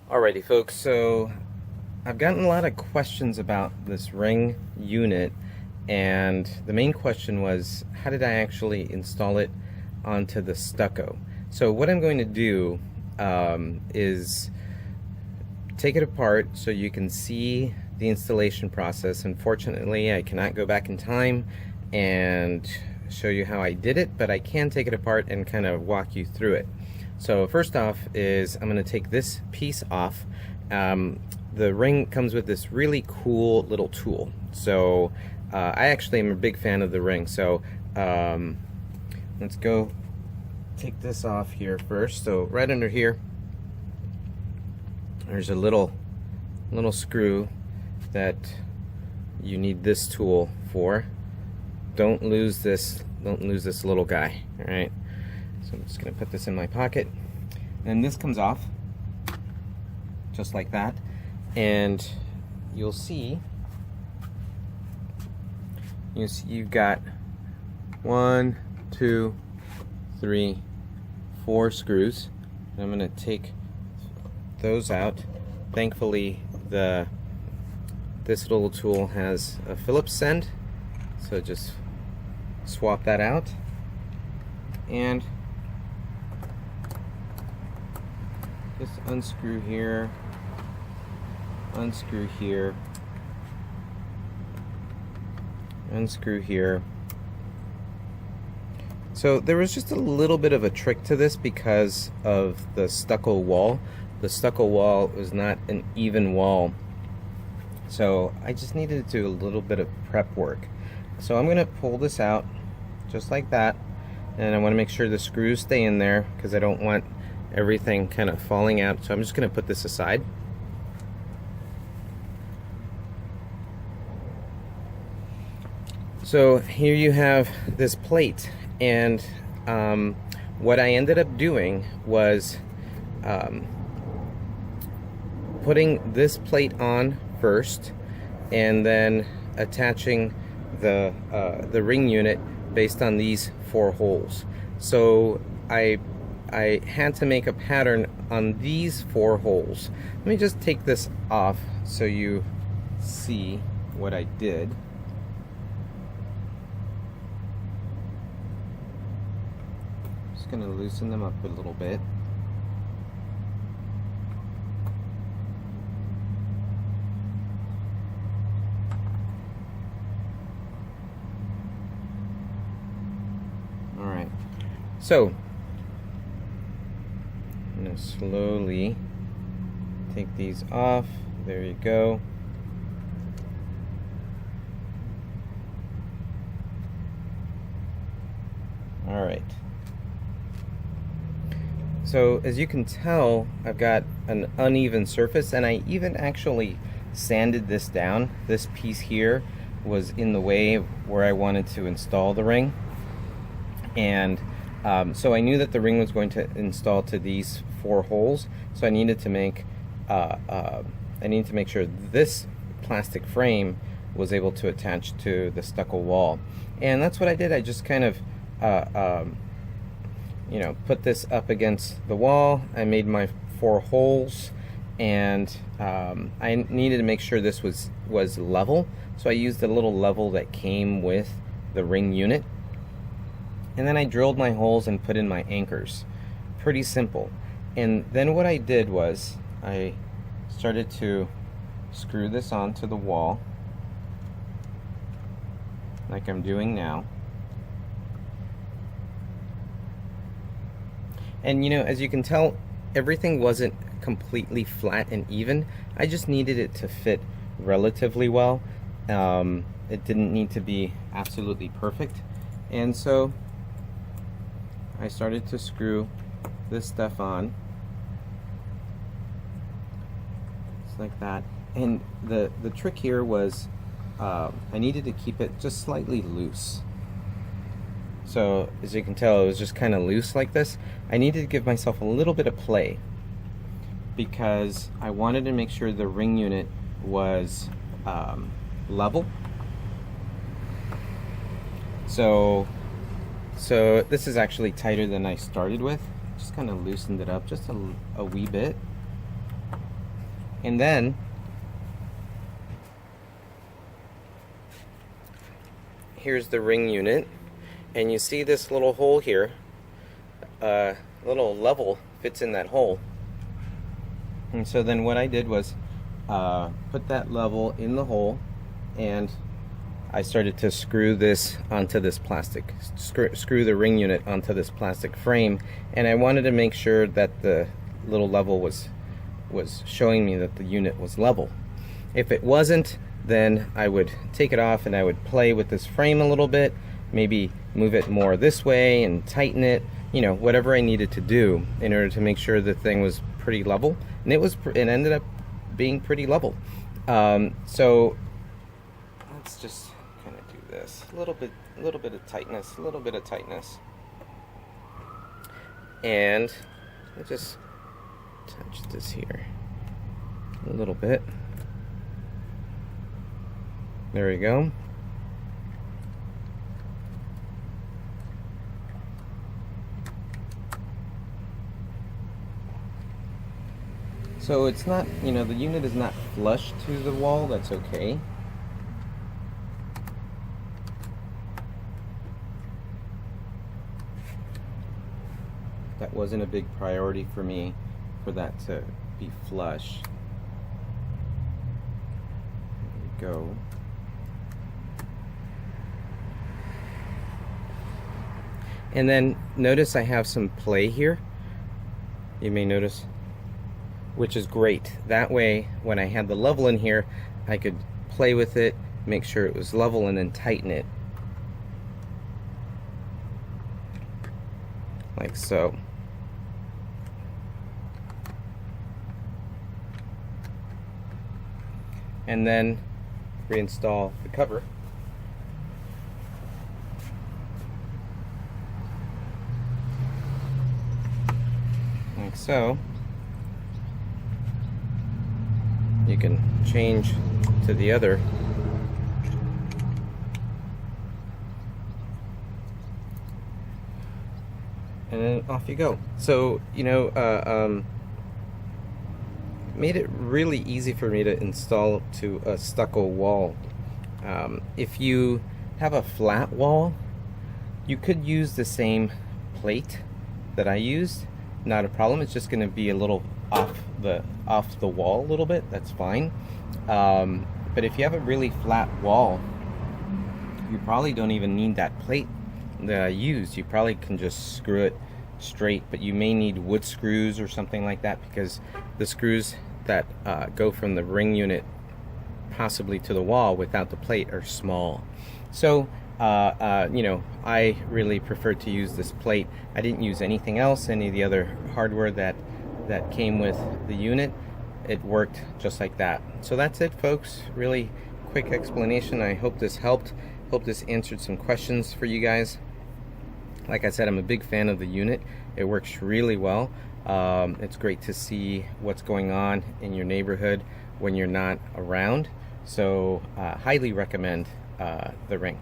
Alrighty folks, so I've gotten a lot of questions about this ring unit, and the main question was, how did I actually install it onto the stucco? So what I'm going to do is take it apart so you can see the installation process. Unfortunately, I cannot go back in time and show you how I did it, but I can take it apart and kind of walk you through it. So first off is I'm going to take this piece off. The ring comes with this really cool little tool. So I actually am a big fan of the ring. So let's go take this off here first. So right under here, there's a little screw that you need this tool for. Don't lose this little guy. All right. So I'm just going to put this in my pocket, and this comes off just like that, and you'll see you've got 1, 2, 3, 4 screws. And I'm going to take those out. Thankfully, this little tool has a Phillips end, so just swap that out, and just unscrew here, unscrew here, unscrew here. So there was just a little bit of a trick to this because of the stucco wall. The stucco wall was not an even wall, so I just needed to do a little bit of prep work. So I'm going to pull this out just like that, and I want to make sure the screws stay in there because I don't want everything kind of falling out. So I'm just going to put this aside. So here you have this plate, and what I ended up doing was putting this plate on first, and then attaching the ring unit based on these 4 holes. So I had to make a pattern on these 4 holes. Let me just take this off so you see what I did. Just going to loosen them up a little bit. Alright, so I'm going to slowly take these off. There you go. Alright. So as you can tell, I've got an uneven surface, and I even actually sanded this down. This piece here was in the way where I wanted to install the ring. And so I knew that the ring was going to install to these 4 holes, so I needed to make sure this plastic frame was able to attach to the stucco wall, and that's what I did. I just kind of put this up against the wall. I made my 4 holes, and I needed to make sure this was level, so I used a little level that came with the ring unit. And then I drilled my holes and put in my anchors. Pretty simple. And then what I did was I started to screw this onto the wall like I'm doing now. And as you can tell, everything wasn't completely flat and even. I just needed it to fit relatively well. It didn't need to be absolutely perfect. And so I started to screw this stuff on, just like that. And the trick here was I needed to keep it just slightly loose. So as you can tell, it was just kind of loose like this. I needed to give myself a little bit of play because I wanted to make sure the ring unit was level. So this is actually tighter than I started with. Just kind of loosened it up just a wee bit. And then here's the ring unit, and you see this little hole here, little level fits in that hole. And so then what I did was put that level in the hole, and I started to screw this onto this plastic, screw the ring unit onto this plastic frame, and I wanted to make sure that the little level was showing me that the unit was level. If it wasn't, then I would take it off and I would play with this frame a little bit, maybe move it more this way and tighten it, you know, whatever I needed to do in order to make sure the thing was pretty level. And it ended up being pretty level. So let's just kind of do this, a little bit of tightness, and I just touch this here a little bit. There we go. So it's not, you know, the unit is not flush to the wall, that's okay. That wasn't a big priority for me for that to be flush. There we go. And then notice I have some play here. You may notice, which is great. That way, when I had the level in here, I could play with it, make sure it was level, and then tighten it. Like so. And then reinstall the cover. Like so. You can change to the other. And then off you go. So, you know, made it really easy for me to install to a stucco wall. If you have a flat wall, you could use the same plate that I used. Not a problem. It's just going to be a little off the wall a little bit. That's fine. But if you have a really flat wall, you probably don't even need that plate that I used. You probably can just screw it straight, but you may need wood screws or something like that, because the screws that go from the ring unit possibly to the wall without the plate are small. So you know, I really prefer to use this plate. I didn't use anything else, any of the other hardware that came with the unit. It worked just like that. So that's it, folks. Really quick explanation. I hope this helped. Hope this answered some questions for you guys. Like I said, I'm a big fan of the unit. It works really well. It's great to see what's going on in your neighborhood when you're not around. So highly recommend the Ring.